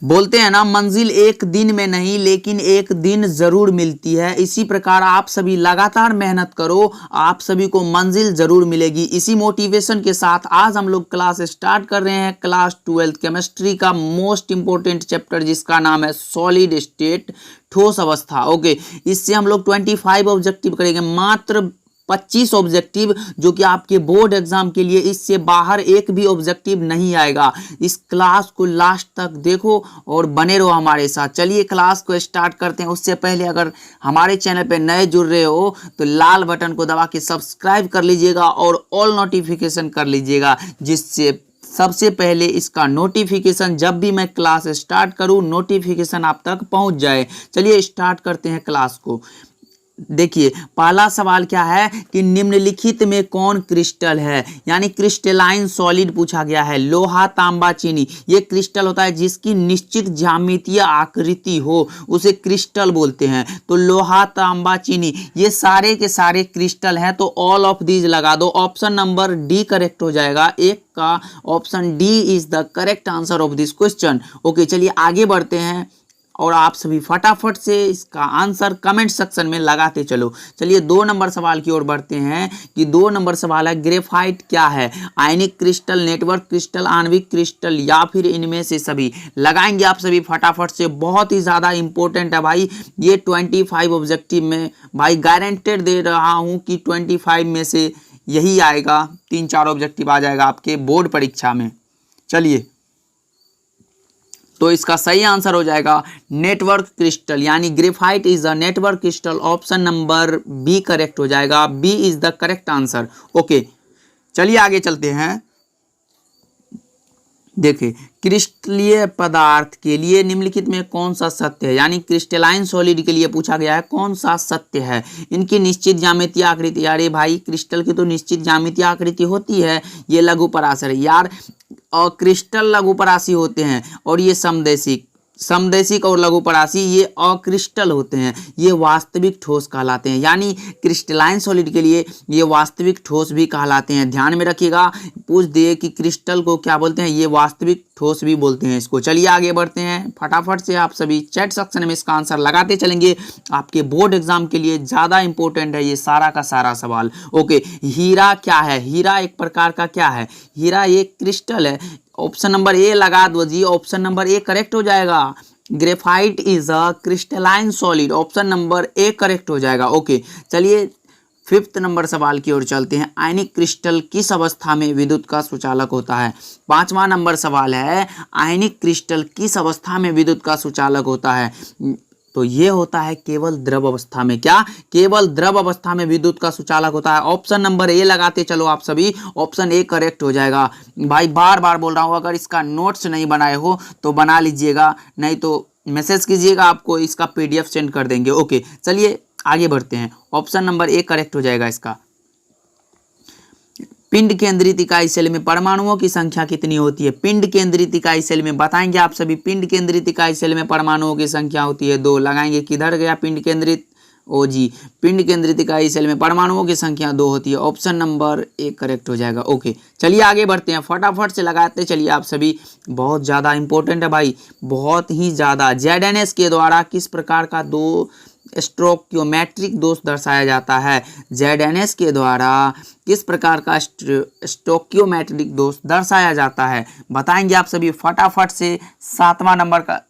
बोलते हैं ना, मंजिल एक दिन में नहीं लेकिन एक दिन जरूर मिलती है। इसी प्रकार आप सभी लगातार मेहनत करो, आप सभी को मंजिल जरूर मिलेगी। इसी मोटिवेशन के साथ आज हम लोग क्लास स्टार्ट कर रहे हैं, क्लास 12 केमिस्ट्री का मोस्ट इंपोर्टेंट चैप्टर जिसका नाम है सॉलिड स्टेट, ठोस अवस्था। ओके, इससे हम लोग 25 ऑब्जेक्टिव करेंगे, मात्र 25 ऑब्जेक्टिव, जो कि आपके बोर्ड एग्जाम के लिए इससे बाहर एक भी ऑब्जेक्टिव नहीं आएगा। इस क्लास को लास्ट तक देखो और बने रहो हमारे साथ। चलिए क्लास को स्टार्ट करते हैं। उससे पहले अगर हमारे चैनल पे नए जुड़ रहे हो तो लाल बटन को दबा के सब्सक्राइब कर लीजिएगा और ऑल नोटिफिकेशन कर लीजिएगा, जिससे सबसे पहले इसका नोटिफिकेशन जब भी मैं क्लास स्टार्ट करूं नोटिफिकेशन आप तक पहुंच जाए। चलिए स्टार्ट करते हैं क्लास को। देखिए पहला सवाल क्या है कि निम्नलिखित में कौन क्रिस्टल है, यानी क्रिस्टलाइन सॉलिड पूछा गया है। लोहा, तांबा, चीनी, ये क्रिस्टल होता है जिसकी निश्चित ज्यामितीय आकृति हो, उसे क्रिस्टल बोलते हैं। तो लोहा, तांबा, चीनी ये सारे के सारे क्रिस्टल हैं। तो ऑल ऑफ दीज लगा दो। ऑप्शन नंबर डी करेक्ट हो जाएगा। एक का option D is the correct answer of this question. Okay, चलिए आगे बढ़ते हैं और आप सभी फटाफट से इसका आंसर कमेंट सेक्शन में लगाते चलो। चलिए 2 नंबर सवाल की ओर बढ़ते हैं कि 2 नंबर सवाल है, ग्रेफाइट क्या है? आयनिक क्रिस्टल, नेटवर्क क्रिस्टल, आणविक क्रिस्टल या फिर इनमें से सभी? लगाएंगे आप सभी फटाफट से। बहुत ही ज़्यादा इंपॉर्टेंट है भाई ये। 25 ऑब्जेक्टिव में भाई गारंटेड दे रहा हूँ कि 25 में से यही आएगा, 3-4 ऑब्जेक्टिव आ जाएगा आपके बोर्ड परीक्षा में। चलिए, तो इसका सही आंसर हो जाएगा नेटवर्क क्रिस्टल, यानी graphite is the network crystal. Option number B correct हो जाएगा। B is the correct answer. Okay, चलिए आगे चलते हैं। देखिए क्रिस्टलीय पदार्थ के लिए निम्नलिखित में कौन सा सत्य है, यानी क्रिस्टलाइन सॉलिड के लिए पूछा गया है कौन सा सत्य है। इनकी निश्चित ज्यामितीय आकृति, अरे भाई क्रिस्टल की तो निश्चित ज्यामितीय आकृति होती है, ये लघु पराशर यार। और क्रिस्टल लघु परासी होते हैं और ये समदैशिक और लघु परासी ये अक्रिस्टल होते हैं, ये वास्तविक ठोस कहलाते हैं। यानी क्रिस्टलाइन सॉलिड के लिए ये वास्तविक ठोस भी कहलाते हैं। ध्यान में रखिएगा, पूछ दिए कि क्रिस्टल को क्या बोलते हैं, ये वास्तविक ठोस भी बोलते हैं इसको। चलिए आगे बढ़ते हैं फटाफट से। आप सभी चैट सेक्शन में इसका आंसर लगाते चलेंगे, आपके बोर्ड एग्जाम के लिए ज़्यादा इंपॉर्टेंट है ये सारा का सारा सवाल। ओके, हीरा क्या है? हीरा एक प्रकार का क्या है? हीरा एक क्रिस्टल है। ऑप्शन नंबर ए लगा दो जी, ऑप्शन नंबर ए करेक्ट हो जाएगा। Graphite is a crystalline solid, option number A correct हो जाएगा। ओके, चलिए 5th नंबर सवाल की ओर चलते हैं। आयनिक क्रिस्टल किस अवस्था में विद्युत का सुचालक होता है? 5वां नंबर सवाल है, आयनिक क्रिस्टल किस अवस्था में विद्युत का सुचालक होता है? तो ये होता है केवल द्रव अवस्था में। क्या? केवल द्रव अवस्था में विद्युत का सुचालक होता है। ऑप्शन नंबर ए लगाते चलो आप सभी, ऑप्शन ए करेक्ट हो जाएगा। भाई बार बार बोल रहा हूँ, अगर इसका नोट्स नहीं बनाए हो तो बना लीजिएगा, नहीं तो मैसेज कीजिएगा, आपको इसका PDF सेंड कर देंगे। ओके, चलिए आगे बढ़ते हैं। ऑप्शन नंबर ए करेक्ट हो जाएगा इसका। पिंड केंद्रित इकाई सेल में परमाणुओं की संख्या कितनी होती है? पिंड केंद्रित इकाई सेल में बताएंगे आप सभी। पिंड केंद्रित इकाई सेल में परमाणुओं की संख्या होती है 2। लगाएंगे, किधर गया पिंड केंद्रित? ओ जी, पिंड केंद्रित इकाई सेल में परमाणुओं की संख्या 2 होती है। ऑप्शन नंबर ए करेक्ट हो जाएगा। ओके, चलिए आगे बढ़ते हैं फटाफट से लगाते चलिए आप सभी। बहुत ज़्यादा इंपॉर्टेंट है भाई, बहुत ही ज़्यादा। ZNS के द्वारा किस प्रकार का स्टोकियोमेट्रिक दोष दर्शाया जाता है? ZNS के द्वारा किस प्रकार का स्टोकियोमेट्रिक दोष दर्शाया जाता है? बताएंगे आप सभी फटाफट से। 7वां नंबर का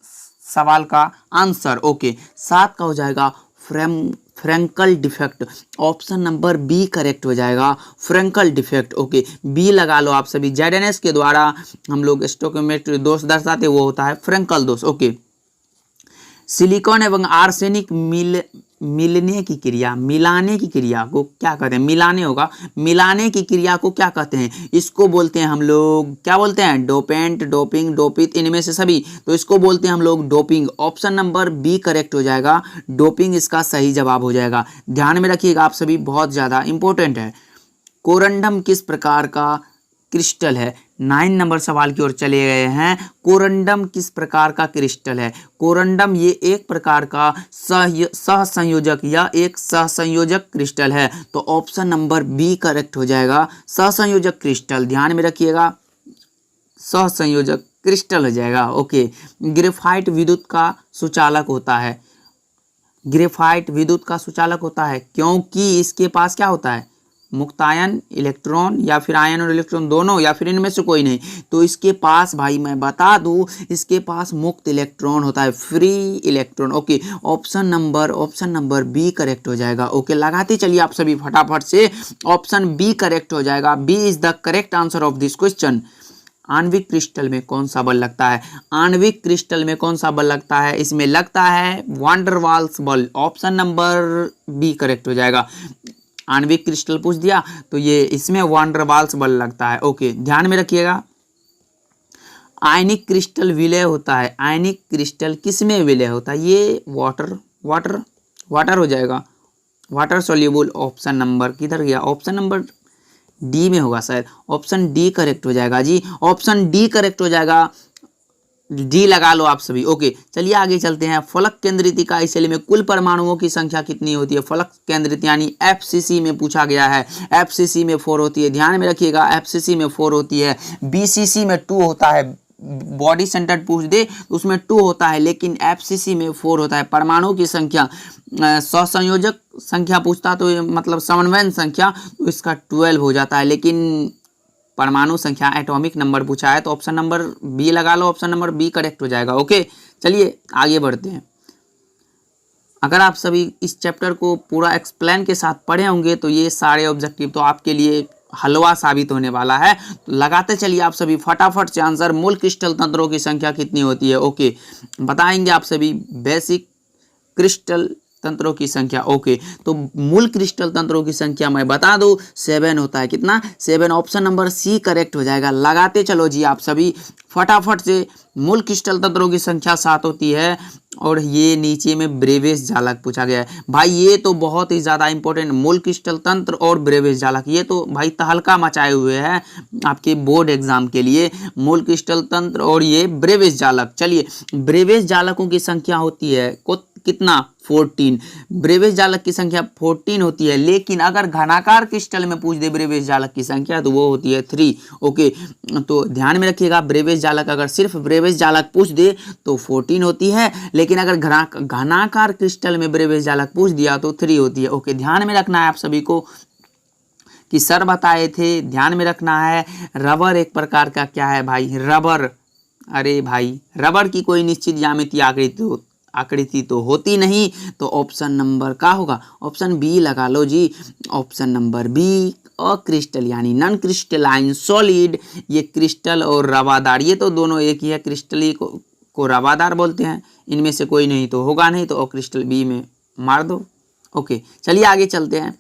सवाल का आंसर। ओके, 7 का हो जाएगा Frenkel defect. Option number B correct हो जाएगा, फ्रैंकल डिफेक्ट। ओके, बी लगा लो आप सभी। ZNS के द्वारा हम लोग स्टोकियोमेट्रिक दोष दर्शाते वो होता है फ्रैंकल दोष। ओके, सिलिकॉन एवं आर्सेनिक मिलाने की क्रिया को क्या कहते हैं? मिलाने होगा, मिलाने की क्रिया को क्या कहते हैं? इसको बोलते हैं हम लोग, क्या बोलते हैं? डोपेंट, डोपिंग, डोपित, इनमें से सभी। तो इसको बोलते हैं हम लोग doping. Option number B correct हो जाएगा, डोपिंग इसका सही जवाब हो जाएगा। ध्यान में रखिएगा आप सभी, बहुत ज़्यादा इंपॉर्टेंट है। कोरंडम किस प्रकार का क्रिस्टल है? 9 नंबर सवाल की ओर चले गए हैं। कोरंडम किस प्रकार का क्रिस्टल है? कोरंडम ये एक प्रकार का सहसंयोजक या एक सहसंयोजक क्रिस्टल है। तो ऑप्शन नंबर बी करेक्ट हो जाएगा, सहसंयोजक क्रिस्टल। ध्यान में रखिएगा, सहसंयोजक क्रिस्टल हो जाएगा। ओके, ग्रेफाइट विद्युत का सुचालक होता है। ग्रेफाइट विद्युत का सुचालक होता है क्योंकि इसके पास क्या होता है, मुक्तायन इलेक्ट्रॉन, या फिर आयन और इलेक्ट्रॉन दोनों, या फिर इनमें से कोई नहीं। तो इसके पास भाई मैं बता दूं, इसके पास मुक्त इलेक्ट्रॉन होता है, free electron. Okay, option number B correct हो जाएगा। ओके, लगाते चलिए आप सभी फटाफट से, ऑप्शन बी करेक्ट हो जाएगा। B is the correct answer of this question. आणविक क्रिस्टल में कौन सा बल लगता है? आणविक क्रिस्टल में कौन सा बल लगता है? इसमें लगता है वांडरवाल्स बल। ऑप्शन नंबर बी करेक्ट हो जाएगा। आणविक क्रिस्टल पूछ दिया तो ये इसमें वांडरवाल्स बल लगता है। ओके, ध्यान में रखिएगा। आयनिक क्रिस्टल विलय होता है। आयनिक क्रिस्टल किस में विलय होता है? ये वाटर हो जाएगा, वाटर सोल्यूबल। ऑप्शन नंबर किधर गया? ऑप्शन नंबर डी में होगा शायद। ऑप्शन डी करेक्ट हो जाएगा जी, ऑप्शन डी करेक्ट हो जाएगा। डी लगा लो आप सभी। ओके, चलिए आगे चलते हैं। फलक केंद्रित इकाई शैली में कुल परमाणुओं की संख्या कितनी होती है? फलक केंद्रित यानी एफसीसी में पूछा गया है। एफसीसी में 4 होती है, ध्यान में रखिएगा। एफसीसी में 4 होती है। बीसीसी में 2 होता है। बॉडी सेंटर्ड पूछ दे तो उसमें 2 होता है, लेकिन एफसीसी में 4 होता है। परमाणु की संख्या, सहसंयोजक संख्या पूछता तो मतलब समन्वयन संख्या, तो इसका 12 हो जाता है, लेकिन परमाणु संख्या एटॉमिक नंबर पूछा है तो ऑप्शन नंबर बी लगा लो। ऑप्शन नंबर बी करेक्ट हो जाएगा। ओके, चलिए आगे बढ़ते हैं। अगर आप सभी इस चैप्टर को पूरा एक्सप्लेन के साथ पढ़े होंगे तो ये सारे ऑब्जेक्टिव तो आपके लिए हलवा साबित होने वाला है। तो लगाते चलिए आप सभी फटाफट से आंसर। मूल क्रिस्टल तंत्रों की संख्या कितनी होती है? ओके, बताएंगे आप सभी बेसिक क्रिस्टल तंत्रों की संख्या। ओके, तो मूल क्रिस्टल तंत्रों की संख्या मैं बता दूं 7 होता है। कितना? 7। ऑप्शन नंबर सी करेक्ट हो जाएगा। लगाते चलो जी आप सभी फटाफट से। मूल क्रिस्टल तंत्रों की संख्या 7 होती है। और ये नीचे में ब्रेवियस जालक पूछा गया है भाई, ये तो बहुत ही ज्यादा इंपॉर्टेंट। मूल क्रिस्टल तंत्र और ब्रेवियस जालक, ये तो भाई तहलका मचाए हुए हैं आपके बोर्ड एग्जाम के लिए। मूल क्रिस्टल तंत्र और ये ब्रेवियस जालक। चलिए, ब्रेवियस जालकों की संख्या होती है कितना? 14। ब्रेवियस जालक की संख्या 14 होती है, लेकिन अगर घनाकार क्रिस्टल में पूछ दे ब्रेवियस जालक की संख्या तो वो होती है 3। ओके, तो ध्यान में रखिएगा। ब्रेवियस जालक अगर सिर्फ ब्रेवियस जालक पूछ दे तो 14 होती है, लेकिन अगर घनाकार क्रिस्टल में ब्रेवियस जालक पूछ दिया तो 3 होती है। ओके, ध्यान में रखना है आप सभी को कि सर बताए थे, ध्यान में रखना है। रबर एक प्रकार का क्या है भाई? रबर। अरे भाई, रबर की कोई निश्चित ज्यामितीय आकृति तो होती नहीं, तो ऑप्शन नंबर का होगा? ऑप्शन बी लगा लो जी। ऑप्शन नंबर बी, अक्रिस्टल यानी नॉन क्रिस्टलाइन सॉलिड। ये क्रिस्टल और रवादार, ये तो दोनों एक ही है। क्रिस्टल को रवादार बोलते हैं। इनमें से कोई नहीं तो होगा नहीं, तो अक्रिस्टल बी में मार दो। ओके, चलिए आगे चलते हैं,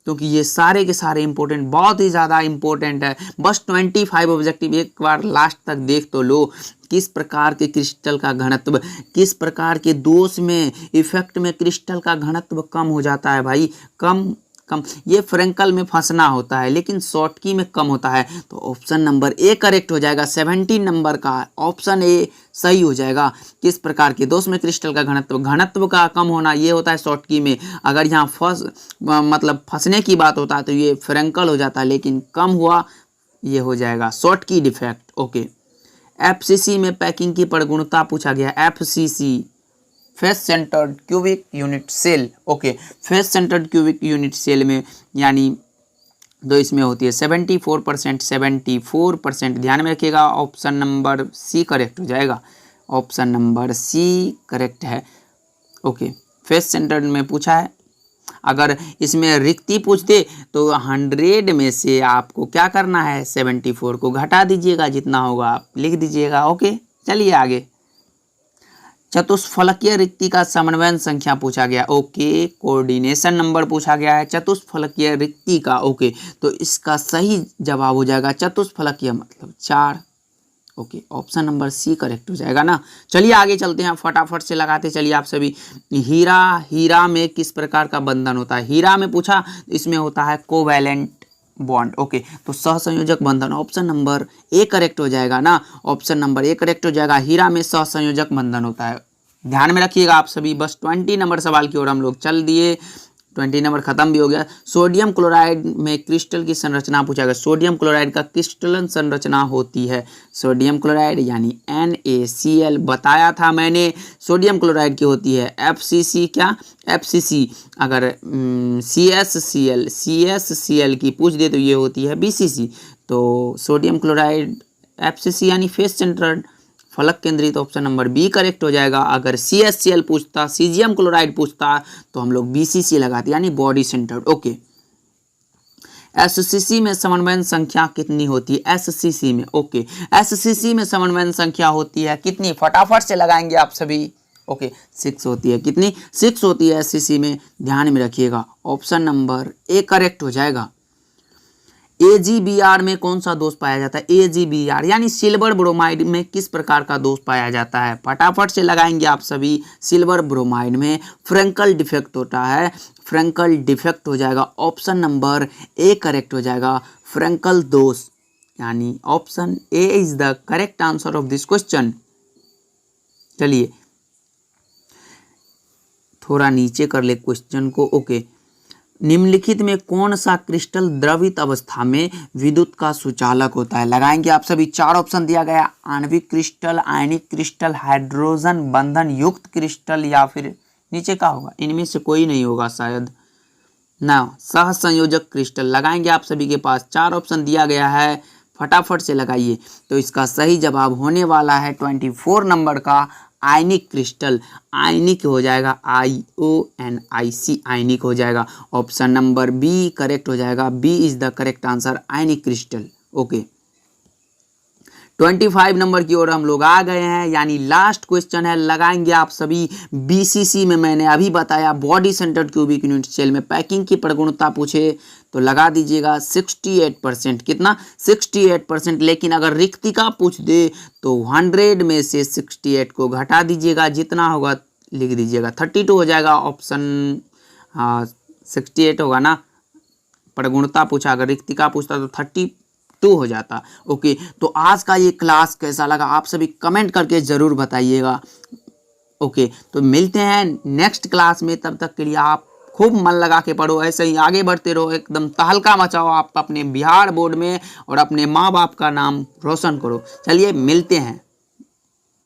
क्योंकि ये सारे के सारे इंपॉर्टेंट, बहुत ही ज़्यादा इंपॉर्टेंट है। बस 25 ऑब्जेक्टिव एक बार लास्ट तक देख तो लो। किस प्रकार के क्रिस्टल का घनत्व, किस प्रकार के दोष में, इफेक्ट में क्रिस्टल का घनत्व कम हो जाता है भाई। कम ये फ्रेंकल में फंसना होता है, लेकिन शॉर्टकी में कम होता है। तो ऑप्शन नंबर ए करेक्ट हो जाएगा। 17 नंबर का ऑप्शन ए सही हो जाएगा। किस प्रकार के दोष में क्रिस्टल का घनत्व का कम होना, ये होता है शॉर्टकी में। अगर यहाँ फंसने की बात होता है तो ये फ्रेंकल हो जाता है, लेकिन कम हुआ ये हो जाएगा शॉर्टकी डिफेक्ट। ओके, एफसीसी में पैकिंग की प्रगुणता पूछा गया। FCC, face centred cubic unit cell. Okay, face centred cubic unit cell में यानी तो इसमें होती है 74%। 74%, ध्यान में रखिएगा। ऑप्शन नंबर सी करेक्ट हो जाएगा। ऑप्शन नंबर सी करेक्ट है। ओके, फेस सेंटर्ड में पूछा है। अगर इसमें रिक्ति पूछ दे तो 100 में से आपको क्या करना है? 74 को घटा दीजिएगा, जितना होगा आप लिख दीजिएगा। ओके, चलिए आगे। चतुष्फलकीय रिक्ति का समन्वयन संख्या पूछा गया। ओके, कोऑर्डिनेशन नंबर पूछा गया है चतुष्फलकीय रिक्ति का। ओके, तो इसका सही जवाब हो जाएगा चतुष्फलकीय मतलब 4। Okay, option number C correct हो जाएगा ना। चलिए आगे चलते हैं, फटाफट से लगाते चलिए आप सभी। हीरा में किस प्रकार का बंधन होता है? हीरा में पूछा, इसमें होता है कोवैलेंट बॉन्ड। ओके, तो सहसंयोजक बंधन ऑप्शन नंबर ए करेक्ट हो जाएगा ना। ऑप्शन नंबर ए करेक्ट हो जाएगा। हीरा में सहसंयोजक बंधन होता है। ध्यान में रखिएगा आप सभी। बस 20 नंबर सवाल की ओर हम लोग चल दिए। 20 नंबर खत्म भी हो गया। सोडियम क्लोराइड में क्रिस्टल की संरचना पूछा गया। सोडियम क्लोराइड का क्रिस्टलन संरचना होती है सोडियम क्लोराइड यानी NaCl बताया था मैंने। सोडियम क्लोराइड की होती है FCC, क्या FCC। अगर CSCl की पूछ दे तो ये होती है BCC। तो सोडियम क्लोराइड FCC यानी फेस सेंटर्ड, फलक केंद्रित, ऑप्शन नंबर बी करेक्ट हो जाएगा। अगर CSCl पूछता, सीजियम क्लोराइड पूछता तो हम लोग BCC लगाते यानी बॉडी सेंटर्ड। ओके, SCC में समन्वयन संख्या कितनी होती है? SCC में, ओके, SCC में समन्वयन संख्या होती है कितनी? फटाफट से लगाएंगे आप सभी। ओके, 6 होती है। कितनी? 6 होती है SCC में, ध्यान में रखिएगा। ऑप्शन नंबर ए करेक्ट हो जाएगा। AgBr में कौन सा दोष पाया जाता है? AgBr यानी सिल्वर ब्रोमाइड में किस प्रकार का दोष पाया जाता है? फटाफट से लगाएंगे आप सभी। सिल्वर ब्रोमाइड में फ्रैंकल डिफेक्ट होता है, फ्रैंकल डिफेक्ट हो जाएगा। ऑप्शन नंबर ए करेक्ट हो जाएगा, फ्रैंकल दोष, यानी option A is the correct answer of this question. चलिए थोड़ा नीचे कर ले क्वेश्चन को। ओके, निम्नलिखित में कौन सा क्रिस्टल द्रवित अवस्था में विद्युत का सुचालक होता है? लगाएंगे आप सभी। 4 ऑप्शन दिया गया, आणविक क्रिस्टल, आयनिक क्रिस्टल, हाइड्रोजन बंधन युक्त क्रिस्टल, या फिर नीचे का होगा, इनमें से कोई नहीं होगा शायद ना, सहसंयोजक क्रिस्टल। लगाएंगे आप सभी के पास 4 ऑप्शन दिया गया है, फटाफट से लगाइए। तो इसका सही जवाब होने वाला है 24 नंबर का आयनिक क्रिस्टल। आयनिक हो जाएगा, IONIC, आयनिक हो जाएगा। ऑप्शन नंबर बी करेक्ट हो जाएगा, B is the correct answer, आयनिक क्रिस्टल। ओके, 25 नंबर की ओर हम लोग आ गए हैं, यानी लास्ट क्वेश्चन है। लगाएंगे आप सभी। BCC में मैंने अभी बताया body centred cubic unit cell में पैकिंग की प्रगुणता पूछे तो लगा दीजिएगा 68%। कितना? 68%। लेकिन अगर रिक्तिका पूछ दे तो 100 में से 68 को घटा दीजिएगा, जितना होगा लिख दीजिएगा, 32 हो जाएगा। ऑप्शन 68 होगा ना, प्रगुणता पूछा, अगर रिक्तिका पूछता तो 32 हो जाता। ओके, तो आज का ये क्लास कैसा लगा आप सभी कमेंट करके ज़रूर बताइएगा। ओके, तो मिलते हैं नेक्स्ट क्लास में, तब तक के लिए आप खूब मन लगा के पढ़ो, ऐसे ही आगे बढ़ते रहो, एकदम तहलका मचाओ आप अपने बिहार बोर्ड में और अपने माँ बाप का नाम रोशन करो। चलिए मिलते हैं।